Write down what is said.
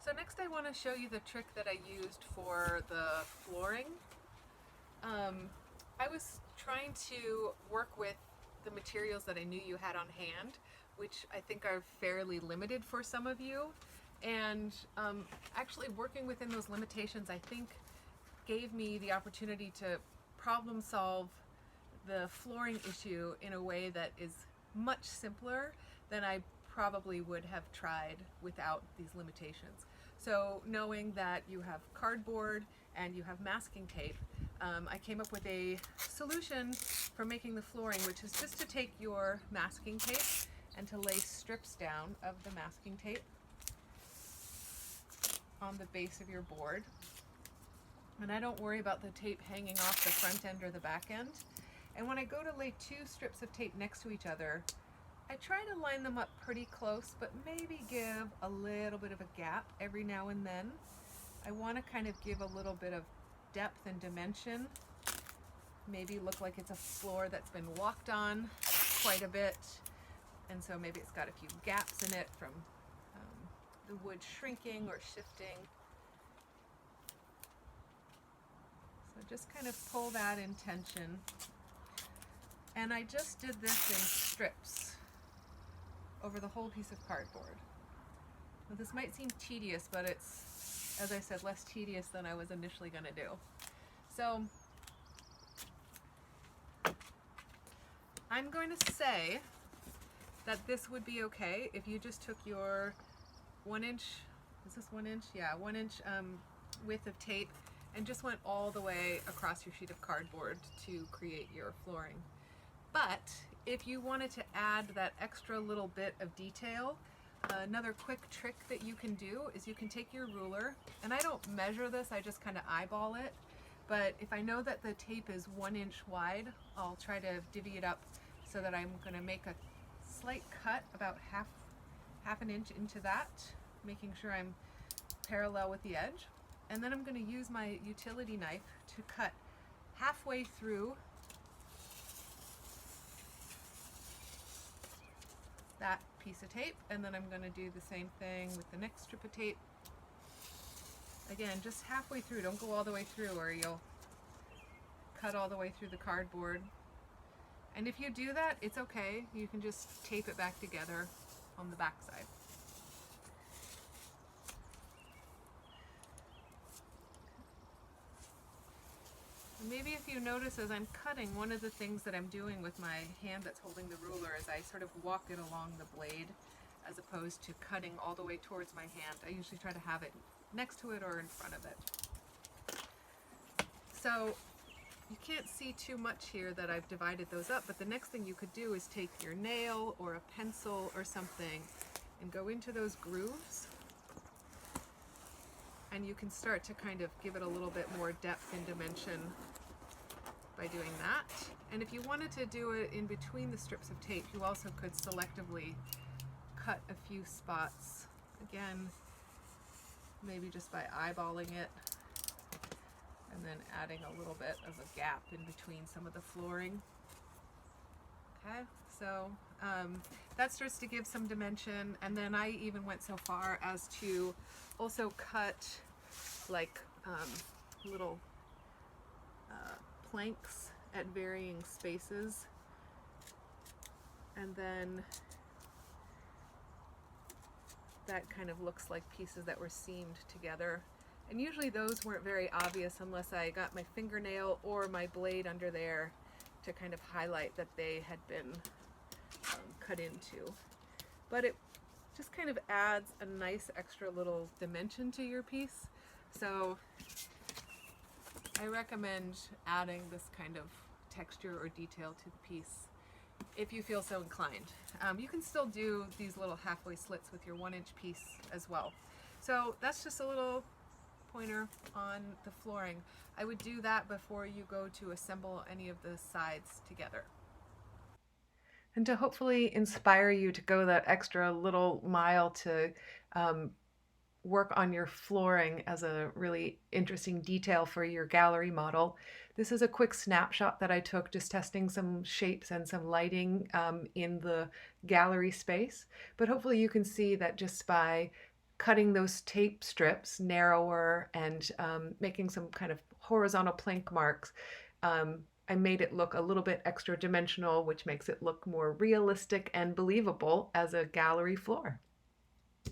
So next I want to show you the trick that I used for the flooring. I was trying to work with the materials that I knew you had on hand, which I think are fairly limited for some of you. And actually working within those limitations, I think gave me the opportunity to problem solve the flooring issue in a way that is much simpler than I probably would have tried without these limitations. So knowing that you have cardboard and you have masking tape, I came up with a solution for making the flooring, which is just to take your masking tape and to lay strips down of the masking tape on the base of your board. And I don't worry about the tape hanging off the front end or the back end. And when I go to lay two strips of tape next to each other, I try to line them up pretty close, but maybe give a little bit of a gap every now and then. I want to kind of give a little bit of depth and dimension. Maybe look like it's a floor that's been walked on quite a bit. And so maybe it's got a few gaps in it from the wood shrinking or shifting. So just kind of pull that in tension. And I just did this in strips over the whole piece of cardboard. Now, this might seem tedious, but it's, as I said, less tedious than I was initially going to do. So I'm going to say that this would be okay if you just took your 1 inch, is this 1 inch? Yeah, 1 inch width of tape and just went all the way across your sheet of cardboard to create your flooring. But if you wanted to add that extra little bit of detail, another quick trick that you can do is you can take your ruler, and I don't measure this, I just kind of eyeball it, but if I know that the tape is 1 inch wide, I'll try to divvy it up so that I'm going to make a slight cut about half an inch into that, making sure I'm parallel with the edge. And then I'm going to use my utility knife to cut halfway through that piece of tape, and then I'm going to do the same thing with the next strip of tape. Again, just halfway through, don't go all the way through or you'll cut all the way through the cardboard. And if you do that, it's okay. You can just tape it back together on the back side. Maybe if you notice as I'm cutting, one of the things that I'm doing with my hand that's holding the ruler is I sort of walk it along the blade as opposed to cutting all the way towards my hand. I usually try to have it next to it or in front of it. So you can't see too much here that I've divided those up, but the next thing you could do is take your nail or a pencil or something and go into those grooves, and you can start to kind of give it a little bit more depth and dimension by doing that. And if you wanted to do it in between the strips of tape, you also could selectively cut a few spots. Again, maybe just by eyeballing it and then adding a little bit of a gap in between some of the flooring. Okay, so that starts to give some dimension, and then I even went so far as to also cut like little planks at varying spaces, and then that kind of looks like pieces that were seamed together. And usually those weren't very obvious unless I got my fingernail or my blade under there to kind of highlight that they had been cut into. But it just kind of adds a nice extra little dimension to your piece. So I recommend adding this kind of texture or detail to the piece if you feel so inclined. You can still do these little halfway slits with your 1 inch piece as well. So that's just a little pointer on the flooring. I would do that before you go to assemble any of the sides together. And to hopefully inspire you to go that extra little mile to work on your flooring as a really interesting detail for your gallery model. This is a quick snapshot that I took just testing some shapes and some lighting in the gallery space. But hopefully you can see that just by cutting those tape strips narrower and making some kind of horizontal plank marks, I made it look a little bit extra dimensional, which makes it look more realistic and believable as a gallery floor.